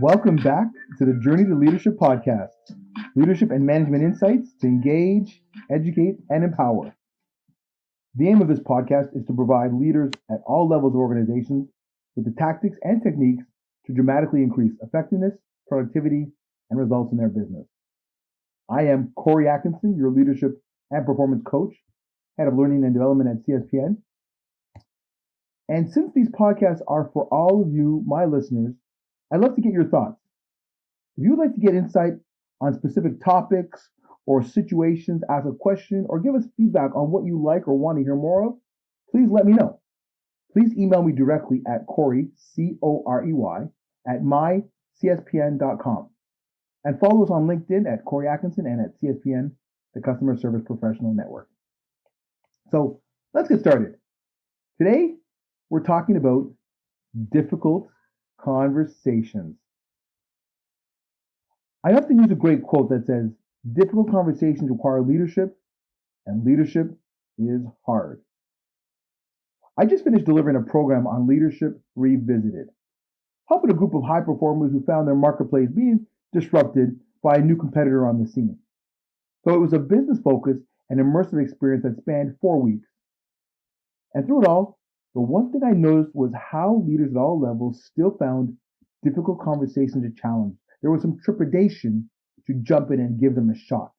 Welcome back to the Journey to Leadership podcast, leadership and management insights to engage, educate, and empower. The aim of this podcast is to provide leaders at all levels of organizations with the tactics and techniques to dramatically increase effectiveness, productivity, and results in their business. I am Corey Atkinson, your leadership and performance coach, head of learning and development at CSPN. And since these podcasts are for all of you, my listeners, I'd love to get your thoughts. If you would like to get insight on specific topics or situations, ask a question, or give us feedback on what you like or want to hear more of, please let me know. Please email me directly at Corey, C-O-R-E-Y, at mycspn.com. And follow us on LinkedIn at Corey Atkinson and at CSPN, the Customer Service Professional Network. So let's get started. Today, we're talking about difficult conversations. I often use a great quote that says, difficult conversations require leadership, and leadership is hard. I just finished delivering a program on Leadership Revisited, helping a group of high performers who found their marketplace being disrupted by a new competitor on the scene. So it was a business-focused and immersive experience that spanned 4 weeks. And through it all, the one thing I noticed was how leaders at all levels still found difficult conversations a challenge. There was some trepidation to jump in and give them a shot.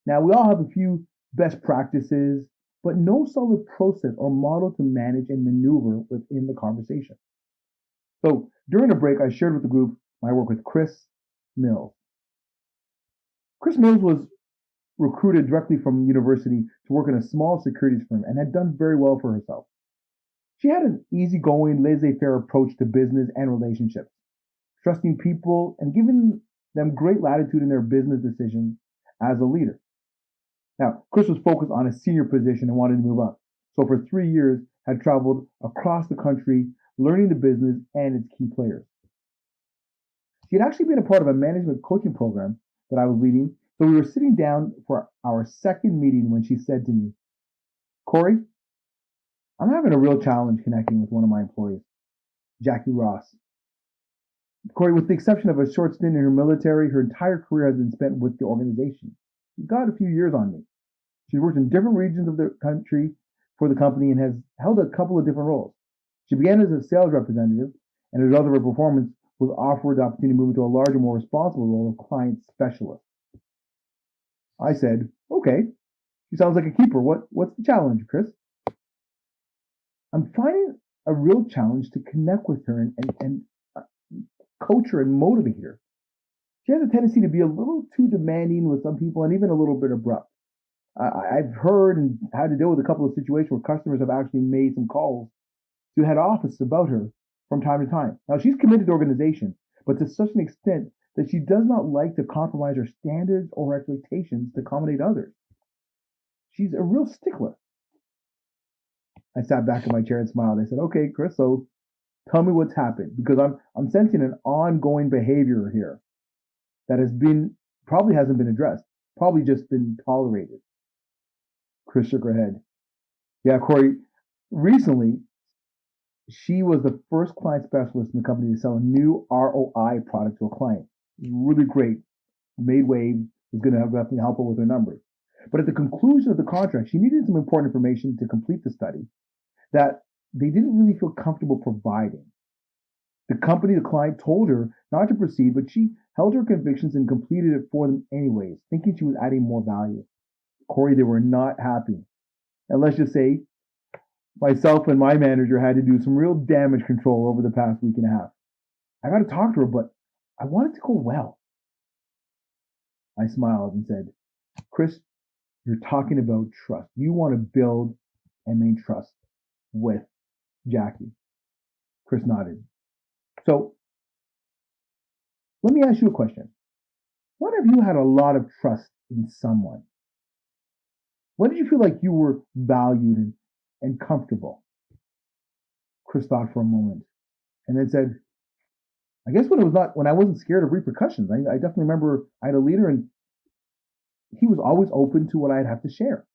Now, we all have a few best practices, but no solid process or model to manage and maneuver within the conversation. So during the break, I shared with the group my work with Chris Mills. Chris Mills was recruited directly from university to work in a small securities firm and had done very well for herself. She had an easygoing, laissez-faire approach to business and relationships, trusting people and giving them great latitude in their business decisions as a leader. Now, Chris was focused on a senior position and wanted to move up. So for 3 years, had traveled across the country, learning the business and its key players. She had actually been a part of a management coaching program that I was leading. So we were sitting down for our second meeting when she said to me, Corey, I'm having a real challenge connecting with one of my employees, Jackie Ross. Corey, with the exception of a short stint in her military, her entire career has been spent with the organization. She's got a few years on me. She's worked in different regions of the country for the company and has held a couple of different roles. She began as a sales representative, and as a result of her performance, was offered the opportunity to move into a larger, more responsible role of client specialist. I said, okay, she sounds like a keeper. What's the challenge, Chris? I'm finding a real challenge to connect with her and coach her and motivate her. She has a tendency to be a little too demanding with some people and even a little bit abrupt. I've heard and had to deal with a couple of situations where customers have actually made some calls to head office about her from time to time. Now, she's committed to the organization, but to such an extent that she does not like to compromise her standards or expectations to accommodate others. She's a real stickler. I sat back in my chair and smiled. I said, okay, Chris, so tell me what's happened, because I'm sensing an ongoing behavior here that probably hasn't been addressed, probably just been tolerated. Chris shook her head. Yeah, Corey, recently, she was the first client specialist in the company to sell a new ROI product to a client. It was really great. Made waves, was going to definitely help her with her numbers. But at the conclusion of the contract, she needed some important information to complete the study that they didn't really feel comfortable providing. The company, the client, told her not to proceed, but she held her convictions and completed it for them anyways, thinking she was adding more value. Corey, they were not happy. And let's just say, myself and my manager had to do some real damage control over the past week and a half. I got to talk to her, but I want it to go well. I smiled and said, Chris, you're talking about trust. You want to build and maintain trust with Jackie. Chris nodded. So let me ask you a question. When have you had a lot of trust in someone? When did you feel like you were valued and comfortable? Chris thought for a moment and then said, I guess when I wasn't scared of repercussions. I definitely remember I had a leader and he was always open to what I'd have to share.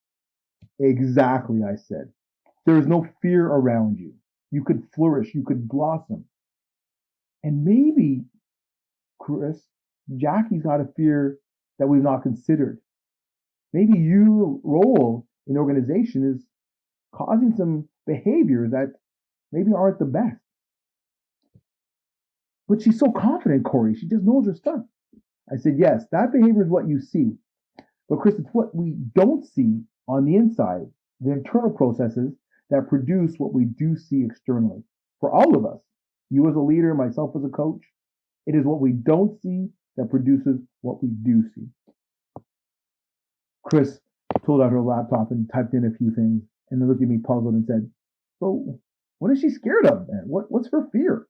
Exactly, I said. There is no fear around you. you could flourish, you could blossom. And maybe, Chris, Jackie's got a fear that we've not considered. Maybe your role in the organization is causing some behavior that maybe aren't the best. But she's so confident, Corey. She just knows her stuff. I said, yes, that behavior is what you see. But Chris, it's what we don't see on the inside, the internal processes that produce what we do see externally. For all of us, you as a leader, myself as a coach, it is what we don't see that produces what we do see. Chris pulled out her laptop and typed in a few things and then looked at me puzzled and said, so what is she scared of, man? What's her fear?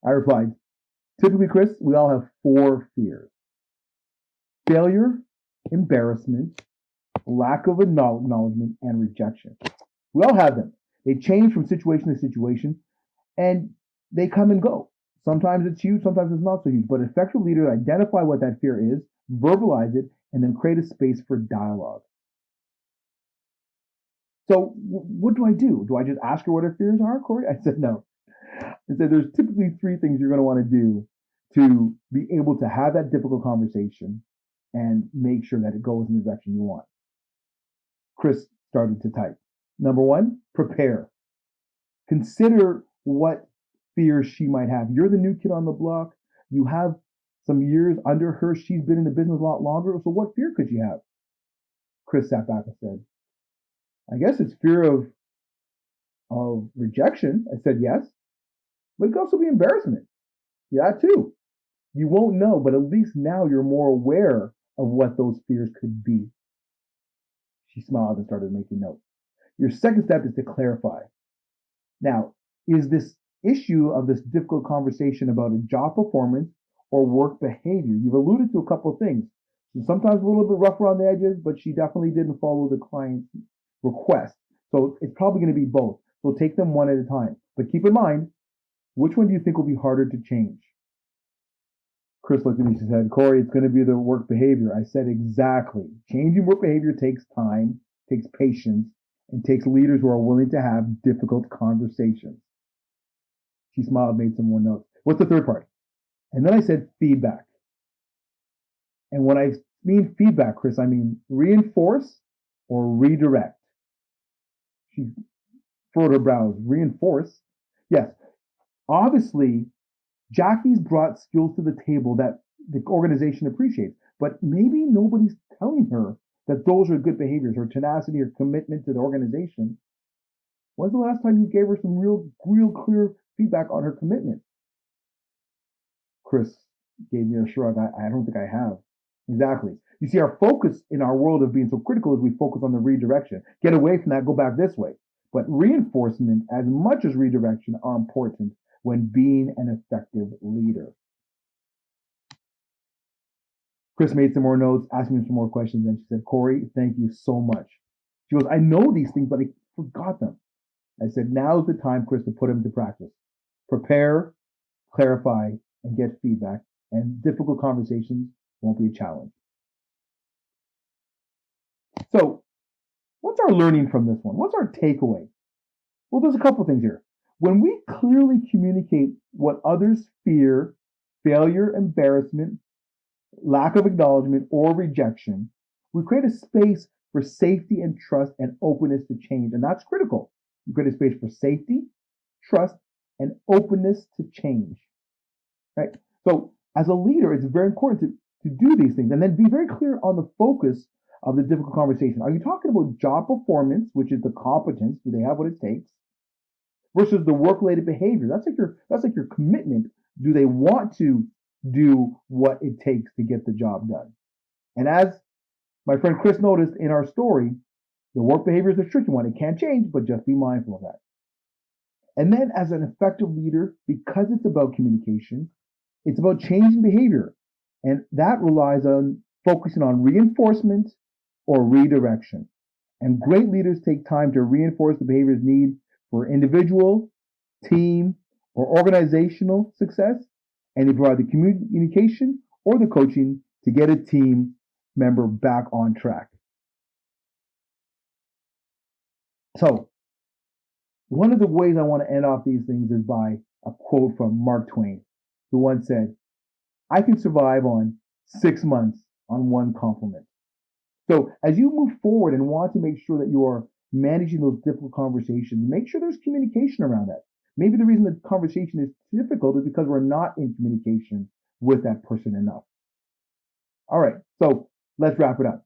I replied, typically, Chris, we all have 4 fears: failure, embarrassment, lack of acknowledgement, and rejection. We all have them. They change from situation to situation, and they come and go. Sometimes it's huge, sometimes it's not so huge. But effective leaders identify what that fear is, verbalize it, and then create a space for dialogue. So what do? Do I just ask her what her fears are, Corey? I said no. I said there's typically 3 things you're going to want to do to be able to have that difficult conversation and make sure that it goes in the direction you want. Chris started to type. Number 1, prepare. Consider what fears she might have. You're the new kid on the block. You have some years under her. She's been in the business a lot longer. So what fear could she have? Chris sat back and said, I guess it's fear of rejection. I said, yes. But it could also be embarrassment. Yeah, too. You won't know, but at least now you're more aware of what those fears could be. She smiled and started making notes. Your second step is to clarify. Now, is this issue of this difficult conversation about a job performance or work behavior? You've alluded to a couple of things. Sometimes a little bit rough around the edges, but she definitely didn't follow the client's request. So it's probably going to be both. So take them one at a time. But keep in mind, which one do you think will be harder to change? Chris looked at me and said, Corey, it's going to be the work behavior. I said, exactly. Changing work behavior takes time, takes patience, and takes leaders who are willing to have difficult conversations. She smiled, made some more notes. What's the third part? And then I said feedback. And when I mean feedback, Chris, I mean reinforce or redirect. She furrowed her brows. Reinforce? Yes. Obviously, Jackie's brought skills to the table that the organization appreciates, but maybe nobody's telling her that those are good behaviors. Her tenacity, her commitment to the organization. When's the last time you gave her some real clear feedback on her commitment? Chris gave me a shrug. I don't think I have. Exactly. You see, our focus in our world of being so critical is we focus on the redirection. Get away from that, go back this way. But reinforcement, as much as redirection, are important when being an effective leader. Chris made some more notes, asked me some more questions, and she said, Corey, thank you so much. She goes, I know these things, but I forgot them. I said, now's the time, Chris, to put them into practice. Prepare, clarify, and get feedback, and difficult conversations won't be a challenge. So, what's our learning from this one? What's our takeaway? Well, there's a couple things here. When we clearly communicate what others fear, failure, embarrassment, lack of acknowledgement, or rejection, we create a space for safety and trust and openness to change. And that's critical. You create a space for safety, trust, and openness to change. Right? So as a leader, it's very important to do these things and then be very clear on the focus of the difficult conversation. Are you talking about job performance, which is the competence? Do they have what it takes? Versus the work-related behavior. That's like your commitment. Do they want to do what it takes to get the job done? And as my friend Chris noticed in our story, the work behavior is a tricky one. It can't change, but just be mindful of that. And then as an effective leader, because it's about communication, it's about changing behavior. And that relies on focusing on reinforcement or redirection. And great leaders take time to reinforce the behaviors needed for individual, team, or organizational success, and they provide the communication or the coaching to get a team member back on track. So, One of the ways I want to end off these things is by a quote from Mark Twain, who once said, I can survive on 6 months on one compliment. So as you move forward and want to make sure that you are managing those difficult conversations, make sure there's communication around that. Maybe the reason the conversation is difficult is because we're not in communication with that person enough. All right, so let's wrap it up.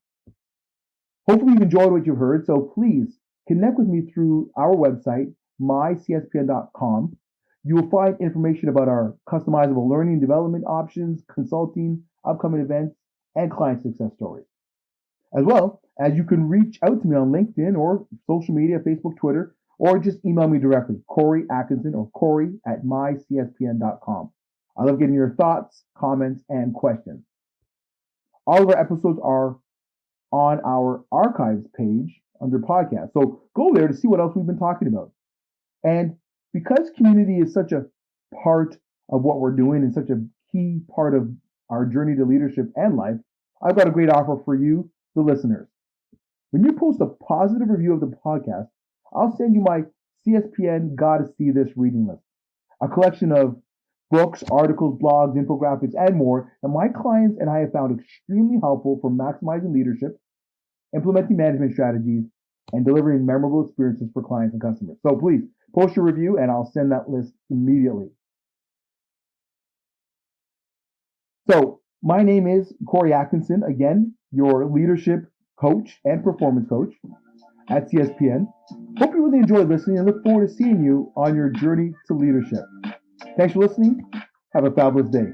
Hopefully you've enjoyed what you've heard, so please connect with me through our website, mycspn.com. You will find information about our customizable learning and development options, consulting, upcoming events, and client success stories. As well as you can reach out to me on LinkedIn or social media, Facebook, Twitter, or just email me directly, Corey Atkinson or Corey@mycspn.com. I love getting your thoughts, comments, and questions. All of our episodes are on our archives page under podcast. So go there to see what else we've been talking about. And because community is such a part of what we're doing and such a key part of our journey to leadership and life, I've got a great offer for you, the listeners. When you post a positive review of the podcast, I'll send you my CSPN Gotta See This reading list, a collection of books, articles, blogs, infographics, and more that my clients and I have found extremely helpful for maximizing leadership, implementing management strategies, and delivering memorable experiences for clients and customers. So please post your review and I'll send that list immediately. So my name is Corey Atkinson, again, your leadership coach and performance coach at CSPN. Hope you really enjoyed listening and look forward to seeing you on your journey to leadership. Thanks for listening. Have a fabulous day.